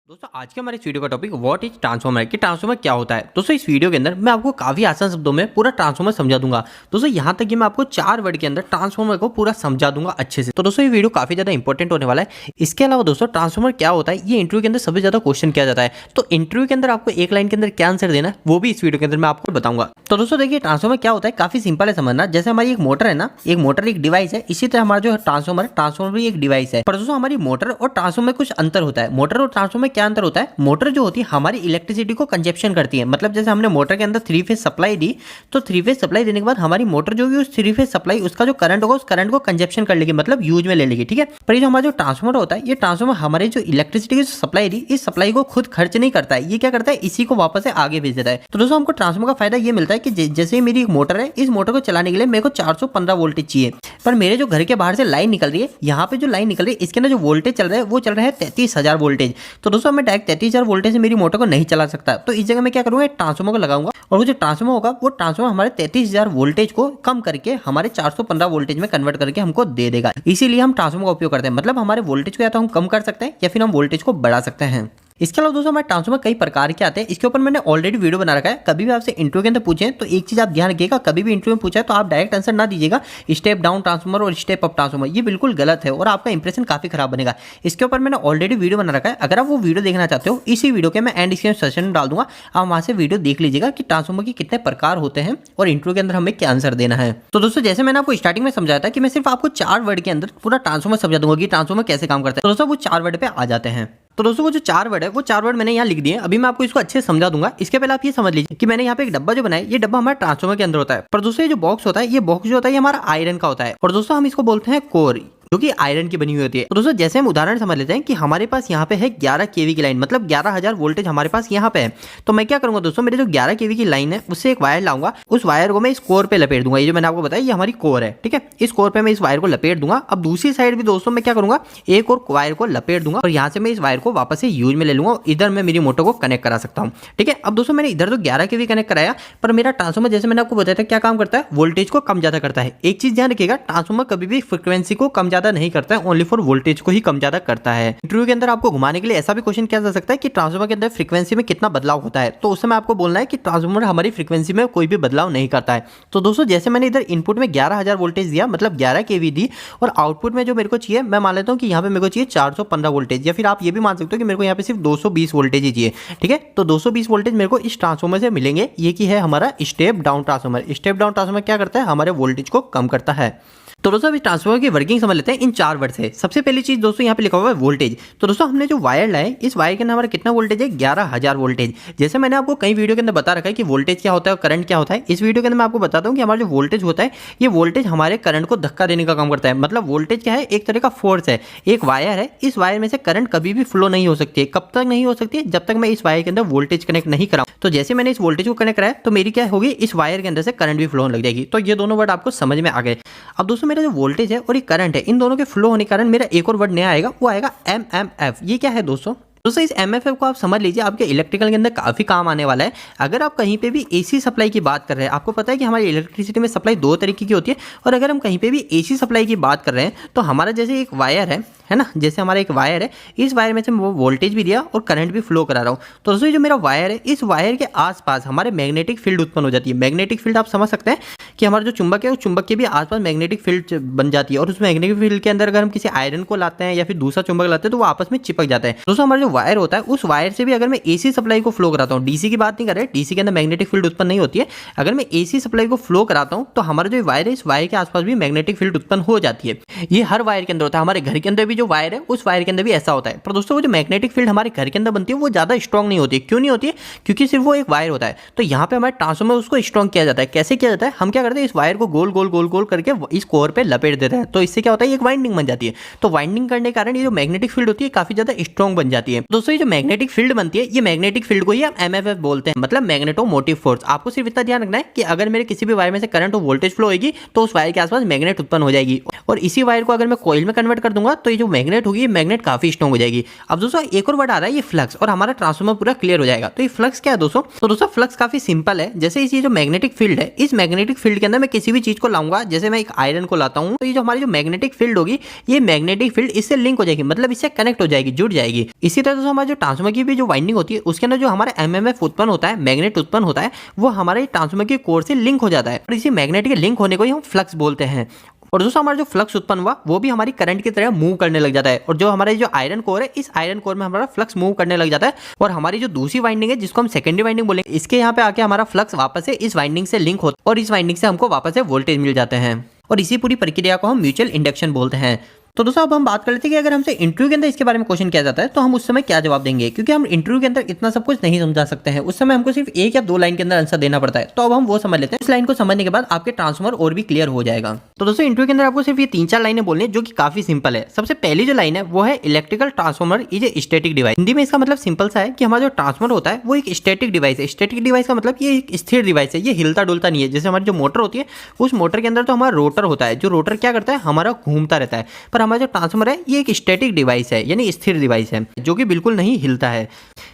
दोस्तों आज के हमारे इस वीडियो का टॉपिक व्हाट इज ट्रांसफॉर्मर है कि ट्रांसफॉर्मर क्या होता है। दोस्तों इस वीडियो के अंदर मैं आपको काफी आसान शब्दों में पूरा ट्रांसफॉर्मर समझा दूंगा। दोस्तों यहाँ तक कि मैं आपको 4 वर्ड के अंदर ट्रांसफॉर्मर को पूरा समझा दूंगा अच्छे से। तो दोस्तों ये वीडियो काफी ज्यादा इंपॉर्टेंट होने वाला है। इसके अलावा दोस्तों ट्रांसफॉर्मर क्या होता है ये इंटरव्यू के अंदर सबसे ज्यादा क्वेश्चन किया जाता है। तो इंटरव्यू के अंदर आपको एक लाइन के अंदर क्या आंसर देना है वो भी इस वीडियो के अंदर मैं आपको बताऊंगा। तो दोस्तों देखिए ट्रांसफॉर्मर क्या होता है, काफी सिंपल है समझना। जैसे हमारी एक मोटर है ना, एक मोटर एक डिवाइस है, इसी तरह हमारा जो ट्रांसफॉर्मर भी एक डिवाइस है। पर दोस्तों हमारी मोटर और ट्रांसफॉर्मर में कुछ अंतर होता है। मोटर और ट्रांसफॉर्मर क्या अंतर होता है? मोटर जो होती है हमारी इलेक्ट्रिसिटी को कंजप्शन करती है। मतलब जैसे हमने मोटर के अंदर 3 फेज सप्लाई दी, तो 3 फेज सप्लाई देने के बाद हमारी मोटर जो भी उस 3 फेज सप्लाई उसका जो करंट होगा उस करंट को कंजप्शन कर लेगी, मतलब यूज में ले लेगी। ठीक है, पर ये जो हमारा जो ट्रांसफॉर्मर होता है, ये ट्रांसफॉर्मर हमारे जो इलेक्ट्रिसिटी की सप्लाई दी, इस सप्लाई को खुद खर्च नहीं करता है। ये क्या करता है, इसी को वापस से आगे भेज देता है। तो दोस्तों हमको ट्रांसफॉर्मर का फायदा ये मिलता है कि जैसे मेरी एक मोटर है, इस मोटर को चलाने के लिए मेरे को 415 वोल्टेज चाहिए, पर मेरे जो घर के बाहर से लाइन निकल रही है, यहाँ पे जो लाइन निकल रही है इसके अंदर जो वोल्टेज चल रहा है वो चल रहा है 33,000 वोल्टेज। तो दोस्तों मैं डायरेक्ट 33,000 वोल्टेज से मेरी मोटर को नहीं चला सकता। तो इस जगह मैं क्या करूंगा, ट्रांसफॉर्मर को लगाऊंगा और वो जो ट्रांसफॉर्मर होगा वो ट्रांसफॉर्मर हमारे 33,000 वोल्टेज को कम करके हमारे 415 वोल्टेज में कन्वर्ट करके हमको दे देगा। इसीलिए हम ट्रांसफॉर्मर का उपयोग करते हैं। मतलब हमारे वोल्टेज को या तो हम कम कर सकते हैं या फिर हम वोल्टेज को बढ़ा सकते हैं। इसके अलावा दोस्तों हमारे ट्रांसफॉर्मर कई प्रकार के आते हैं, इसके ऊपर मैंने ऑलरेडी वीडियो बना रखा है। कभी भी आपसे इंटरव्यू के अंदर पूछें तो एक चीज आप ध्यान रखिएगा, कभी भी इंटरव्यू में पूछा है तो आप डायरेक्ट आंसर ना दीजिएगा स्टेप डाउन ट्रांसफॉर्मर और स्टेप अप ट्रांसफॉर्मर, ये बिल्कुल गलत है और आपका इंप्रेशन काफी खराब बनेगा। इसके ऊपर मैंने ऑलरेडी वीडियो बना रखा है, अगर आप वो वीडियो देखना चाहते हो इसी वीडियो के मैं एंड स्क्रीन सेशन में डाल दूंगा, आप वहां से वीडियो देख लीजिएगा कि ट्रांसफॉर्मर के कितने प्रकार होते हैं और इंटरव्यू के अंदर हमें क्या आंसर देना है। तो दोस्तों जैसे मैंने आपको स्टार्टिंग में समझाया था कि मैं सिर्फ आपको 4 वर्ड के अंदर पूरा ट्रांसफॉर्मर समझा दूंगा कि ट्रांसफॉर्मर कैसे काम करता है। तो दोस्तों वो 4 वर्ड पे आ जाते हैं। तो दोस्तों वो जो 4 वर्ड है वो 4 वर्ड मैंने यहाँ लिख दिए। अभी मैं आपको इसको अच्छे से समझा दूंगा। इसके पहले आप ये समझ लीजिए कि मैंने यहाँ पे एक डब्बा जो बनाया, ये डब्बा हमारे ट्रांसफॉर्मर के अंदर होता है। पर दोस्तों ये जो बॉक्स होता है, ये बॉक्स जो होता है ये हमारा आयरन का होता है और दोस्तों हम इसको बोलते हैं कोर, जो कि आयरन की बनी हुई होती है। तो दोस्तों जैसे हम उदाहरण समझ लेते हैं कि हमारे पास यहाँ पे है 11 केवी की लाइन, मतलब 11,000 वोल्टेज हमारे पास यहाँ पे है। तो मैं क्या करूंगा दोस्तों, मेरे जो 11 केवी की लाइन है उससे एक वायर लाऊंगा, उस वायर को मैं इस कोर पे लपेट दूंगा। ये जो मैंने आपको बताया ये हमारी कोर है, ठीक है। इस कोर पे मैं इस वायर को लपेट दूंगा। अब दूसरी साइड भी दोस्तों मैं क्या करूंगा, एक और वायर को लपेट दूंगा और यहाँ से मैं इस वायर को वापस से यूज में ले लूंगा। इधर मैं मेरी मोटर को कनेक्ट करा सकता हूँ, ठीक है। अब दोस्तों मैंने इधर तो 11 केवी कनेक्ट कराया, पर मेरा ट्रांसफॉर्मर जैसे मैंने आपको बताया था क्या काम करता है, वोल्टेज को कम ज्यादा करता है। एक चीज ध्यान रखिएगा, ट्रांसफॉर्मर कभी भी फ्रीक्वेंसी को कम ज्यादा नहीं करता है, फॉर वोल्टेज को ही कम ज्यादा करता है। इंटरव्यू के अंदर आपको घुमाने के लिए ऐसा भी क्वेश्चन किया जा सकता है कि ट्रांसफॉर्मर के अंदर फ्रीक्वेंसी में कितना बदलाव होता है, तो उस समय आपको बोलना है कि ट्रांसफॉर्मर हमारी फ्रीक्वेंसी में कोई भी बदलाव नहीं करता है। तो दोस्तों जैसे मैंने इधर इनपुट में 11,000 वोल्टेज दिया, मतलब 11 केवी दी, और आउटपुट में जो मेरे को चाहिए मैं मान लेता हूँ कि यहाँ पे मेरे को चाहिए 415 वोल्टेज, या फिर आप ये भी मान सकते हो कि मेरे को यहाँ पे सिर्फ 220 वोल्टेज ही चाहिए, ठीक है। तो 220 वोल्टेज मेरे को इस ट्रांसफॉर्मर से मिलेंगे। ये की है हमारा step down transformer. Step down transformer क्या करता है, हमारे वोल्टेज को कम करता है। तो दोस्तों अभी ट्रांसफॉर्मर की वर्किंग समझ लेते हैं इन 4 वर्ड से। सबसे पहली चीज दोस्तों यहाँ पे लिखा हुआ है वोल्टेज। तो दोस्तों हमने जो वायर लाए, इस वायर के अंदर हमारा कितना वोल्टेज है, 11,000 वोल्टेज। जैसे मैंने आपको कई वीडियो के अंदर बता रखा है कि वोल्टेज क्या होता है और करंट क्या होता है। इस वीडियो के अंदर मैं आपको बताता हूँ कि हमारा जो वोल्टेज होता है, ये वोल्टेज हमारे करंट को धक्का देने का काम करता है। मतलब वोल्टेज क्या है, एक तरह का फोर्स है, एक वायर है, इस वायर में से करंट कभी भी फ्लो नहीं हो सकती है। कब तक नहीं हो सकती है, जब तक मैं इस वायर के अंदर वोल्टेज कनेक्ट नहीं कराऊं। तो जैसे मैंने इस वोल्टेज को कनेक्ट कराया तो मेरी क्या होगी, इस वायर के अंदर से करंट भी फ्लो होने लग जाएगी। तो ये दोनों वर्ड आपको समझ में आ गए। अब दोस्तों मेरा जो वोल्टेज है और करंट है, इन दोनों के फ्लो होने के कारण मेरा एक और वर्ड नया आएगा, वो आएगा एमएमएफ। ये क्या है दोस्तों इस एमएफएफ को आप समझ लीजिए, आपके इलेक्ट्रिकल के अंदर काफी काम आने वाला है। अगर आप कहीं पे भी एसी सप्लाई की बात कर रहे हैं, आपको पता है कि हमारी इलेक्ट्रिसिटी में सप्लाई 2 तरीके की होती है, और अगर हम कहीं पे भी एसी सप्लाई की बात कर रहे हैं तो हमारा जैसे एक वायर है ना, जैसे हमारा एक वायर है, इस वायर में से वो वोल्टेज भी दिया और करंट भी फ्लो करा रहा हूँ। तो दोस्तों जो मेरा वायर है, इस वायर के आसपास हमारे मैग्नेटिक फील्ड उत्पन्न हो जाती है। मैग्नेटिक फील्ड आप समझ सकते हैं कि हमारा जो चुंबक है उस चुंबक के भी आसपास मैग्नेटिक फील्ड बन जाती है, और उस मैग्नेटिक फील्ड के अंदर अगर हम किसी आयरन को लाते हैं या फिर दूसरा चुंबक लाते हैं तो वो आपस में चिपक जाता है। दोस्तों हमारा जो वायर होता है, उस वायर से भी अगर मैं एसी सप्लाई को फ्लो कराता हूँ, डीसी की बात नहीं कर रहे, डीसी के अंदर मैग्नेटिक फील्ड उत्पन्न नहीं होती है, अगर मैं एसी सप्लाई को फ्लो कराता हूँ तो हमारा जो वायर है, इस वायर के आसपास भी मैग्नेटिक फील्ड उत्पन्न हो जाती है। ये हर वायर के अंदर होता है। हमारे घर के अंदर भी जो वायर है उस वायर के अंदर भी ऐसा होता है। पर दोस्तों वो जो मैग्नेटिक फील्ड हमारे घर के अंदर बनती है वो ज्यादा स्ट्रॉन्ग नहीं होती है। क्यों नहीं होती है, क्योंकि सिर्फ वो एक वायर होता है। तो यहाँ पे हमारे ट्रांसफॉर्मर उसको स्ट्रॉन्ग किया जाता है। कैसे किया जाता है, हम क्या करते हैं, इस वायर को गोल गोल गोल गोल करके इस कोर पे लपेट देते हैं। तो इससे क्या होता है, एक वाइंडिंग बन जाती है। तो वाइंडिंग करने के कारण ये जो मैग्नेटिक फील्ड होती है काफी ज्यादा स्ट्रॉन्ग बन जाती है। दोस्तों ये जो मैग्नेटिक फील्ड बनती है, ये मैग्नेटिक फील्ड को ही हम एमएफएफ बोलते हैं, मतलब मैग्नेटोमोटिव फोर्स। आपको सिर्फ इतना ध्यान रखना है कि अगर मेरे किसी भी वायर में से करंट और वोल्टेज फ्लो होगी तो उस वायर के आसपास मैग्नेट उत्पन्न हो जाएगी, और इसी वायर को अगर मैं कॉइल में कन्वर्ट कर दूंगा तो ये जो मैग्नेट होगी, मैग्नेट काफी स्ट्रॉन्ग हो जाएगी। अब दोस्तों एक और वर्ड आ रहा है, ये फ्लक्स, और हमारा ट्रांसफॉर्मर पूरा क्लियर हो जाएगा। तो ये फ्लक्स क्या है दोस्तों, तो दोस्तों फ्लक्स काफी सिंपल है। जैसे इस जो मैग्नेटिक फील्ड है, इस मैग्नेटिक फील्ड के अंदर मैं किसी भी चीज को लाऊंगा, जैसे मैं एक आयरन को लाता हूं, तो ये जो हमारी जो मैग्नेटिक फील्ड होगी, ये मैग्नेटिक फील्ड इससे लिंक हो जाएगी, मतलब इससे कनेक्ट हो जाएगी, जुड़ जाएगी। इसी तरह है दोस्तों हमारे जो ट्रांसफार्मर की भी जो वाइंडिंग होती है उसके अंदर जो हमारा एमएमएफ उत्पन्न होता है, मैग्नेट उत्पन्न होता है, वो हमारे ट्रांसफार्मर के कोर से लिंक हो जाता है और इसी मैग्नेट के लिंक होने को ही हम फ्लक्स बोलते हैं। और दोस्तों हमारा जो फ्लक्स उत्पन्न हुआ वो भी हमारी करंट की तरह मूव करने लग जाता है और जो हमारे जो आयरन कोर है इस आयरन कोर में हमारा फ्लक्स मूव करने लग जाता है और हमारी जो दूसरी वाइंडिंग है जिसको हम सेकेंडरी वाइंडिंग बोलेंगे इसके यहाँ पे आके हमारा फ्लक्स वापस से इस वाइंडिंग से लिंक होता है और इस वाइंडिंग से हमको वापस से वोल्टेज मिल जाते हैं और इसी पूरी प्रक्रिया को हम म्यूचुअल इंडक्शन बोलते हैं। तो दोस्तों अब हम बात कर लेते हैं कि अगर हमसे इंटरव्यू के अंदर इसके बारे में क्वेश्चन किया जाता है तो हम उस समय क्या जवाब देंगे, क्योंकि हम इंटरव्यू के अंदर इतना सब कुछ नहीं समझा सकते हैं, उस समय हमको सिर्फ एक या दो लाइन के अंदर आंसर देना पड़ता है। तो अब हम वो समझ लेते हैं, इस लाइन को समझने के बाद आपके ट्रांसफार्मर और भी क्लियर हो जाएगा। तो दोस्तों इंटरव्यू के अंदर आपको सिर्फ ये 3-4 लाइनें बोलनी है जो कि काफी सिंपल है। सबसे पहली जो लाइन है वो है electrical transformer is a static device. Hindi में इसका मतलब सिंपल सा है कि हमारा जो ट्रांसफार्मर होता है वो एक स्टैटिक डिवाइस है। स्टैटिक डिवाइस का मतलब ये एक स्थिर डिवाइस है, ये हिलता डुलता नहीं है। जैसे हमारी जो मोटर होती है उस मोटर के अंदर तो हमारा रोटर होता है, जो रोटर क्या करता है हमारा घूमता रहता है, पर हमारा जो ट्रांसफार्मर है ये एक स्टैटिक डिवाइस है यानी स्थिर डिवाइस है जो कि बिल्कुल नहीं हिलता है।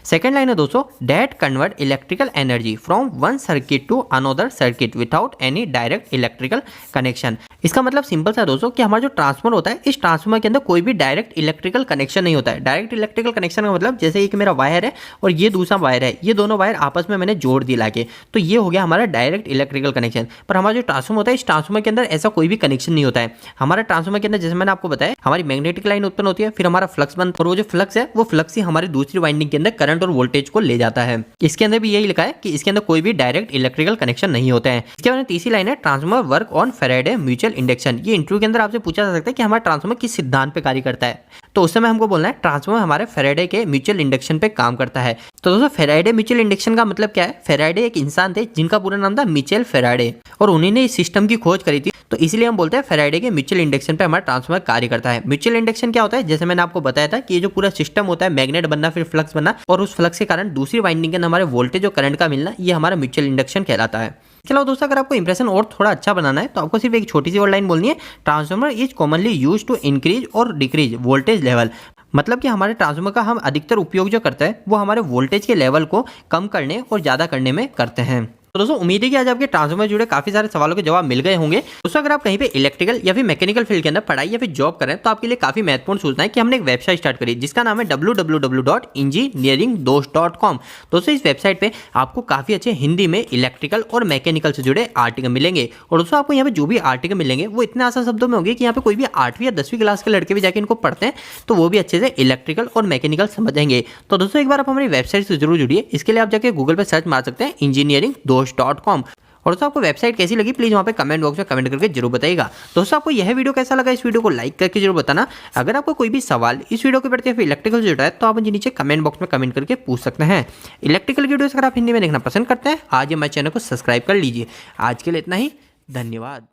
सेकंड लाइन है दोस्तों that convert electrical energy from one circuit to another circuit without any direct electrical connection. इसका मतलब सिंपल सा दोस्तों कि हमारा जो ट्रांसफार्मर होता है इस ट्रांसफार्मर के अंदर कोई भी डायरेक्ट इलेक्ट्रिकल कनेक्शन नहीं होता है। डायरेक्ट इलेक्ट्रिकल कनेक्शन का मतलब जैसे एक मेरा वायर है और ये दूसरा वायर है, ये दोनों वायर आपस में मैंने जोड़ दिए लाके, तो ये हो गया हमारा डायरेक्ट इलेक्ट्रिकल कनेक्शन। पर हमारा जो ट्रांसफार्मर होता है इस ट्रांसफार्मर के अंदर ऐसा कोई भी कनेक्शन नहीं होता है। हमारा ट्रांसफार्मर के अंदर जैसे मैंने आपको बताया हमारी मैग्नेटिक लाइन उत्पन्न होती है, फिर हमारा फ्लक्स बनता है और वो जो फ्लक्स है वो फ्लक्स ही हमारी दूसरी वाइंडिंग के अंदर करंट और वोल्टेज को ले जाता है। इसके अंदर भी यही लिखा है कि इसके अंदर कोई भी डायरेक्ट इलेक्ट्रिकल कनेक्शन नहीं होता है। इसके बाद तीसरी लाइन है transformer work on Faraday mutual induction. ये इंटरव्यू के अंदर आपसे पूछा जा सकता है कि हमारा ट्रांसफार्मर किस सिद्धांत पे कार्य करता है, तो उस समय हमको बोलना है ट्रांसफार्मर हमारे फैराडे के म्यूचुअल इंडक्शन पे काम करता है। तो दोस्तों फैराडे म्यूचुअल इंडक्शन का मतलब क्या है? फैराडे एक इंसान थे जिनका पूरा नाम था मिचेल फैराडे और उन्हीं ने इस सिस्टम की खोज करी थी, तो इसलिए हम बोलते हैं फैराडे के म्यूचुअल इंडक्शन पे हमारा ट्रांसफार्मर कार्य करता है। म्यूचुअल इंडक्शन क्या होता है? जैसे मैंने आपको बताया था कि ये जो पूरा सिस्टम होता है मैग्नेट बनना फिर फ्लक्स बनना और उस फ्लक्स के कारण दूसरी वाइंडिंग के अंदर हमारे वोल्टेज और करंट का मिलना, ये हमारा म्यूचुअल इंडक्शन कहलाता है। चलो दोस्तों अगर आपको इंप्रेशन और थोड़ा अच्छा बनाना है तो आपको सिर्फ एक छोटी सी और लाइन बोलनी है transformer is commonly used to increase और डिक्रीज वोल्टेज लेवल। मतलब कि हमारे ट्रांसफार्मर का हम अधिकतर उपयोग जो करते हैं वो हमारे वोल्टेज के लेवल को कम करने और ज़्यादा करने में करते हैं। तो दोस्तों उम्मीद है कि आज आपके ट्रांसफार्मर जुड़े काफी सारे सवालों के जवाब मिल गए होंगे। दोस्तों अगर आप कहीं पे इलेक्ट्रिकल या फिर मैकेनिकल फील्ड के अंदर पढ़ाई या फिर जॉब कर रहे हैं तो आपके लिए काफी महत्वपूर्ण सूचना है कि हमने एक वेबसाइट स्टार्ट करी जिसका नाम है www.engineeringdost.com। दोस्तों इस वेबसाइट पे आपको काफी अच्छे हिंदी में इलेक्ट्रिकल और मैकेनिकल से जुड़े आर्टिकल मिलेंगे और दोस्तों आपको यहाँ पे जो भी आर्टिकल मिलेंगे वो इतने आसान शब्दों में होंगे कि यहाँ पे कोई भी 8वीं या 10वीं क्लास के लड़के भी जाके इनको पढ़ते हैं तो वो भी अच्छे से इलेक्ट्रिकल और मैकेनिकल समझेंगे। तो दोस्तों एक बार आप हमारी वेबसाइट से जरूर जुड़िए। इसके लिए आप जाके गूगल पर सर्च मार सकते हैं engineeringdost.com। और दोस्तों आपको वेबसाइट कैसी लगी प्लीज वहाँ पे कमेंट बॉक्स में कमेंट करके जरूर बताइएगा। दोस्तों आपको यह वीडियो कैसा लगा इस वीडियो को लाइक करके जरूर बताना। अगर आपको कोई भी सवाल इस वीडियो के प्रति फिर इलेक्ट्रिकल से जुड़ा है तो आप मुझे नीचे कमेंट बॉक्स में कमेंट करके पूछ सकते हैं। इलेक्ट्रिकल वीडियोस अगर आप हिंदी में देखना पसंद करते हैं आज हमारे चैनल को सब्सक्राइब कर लीजिए। आज के लिए इतना ही, धन्यवाद।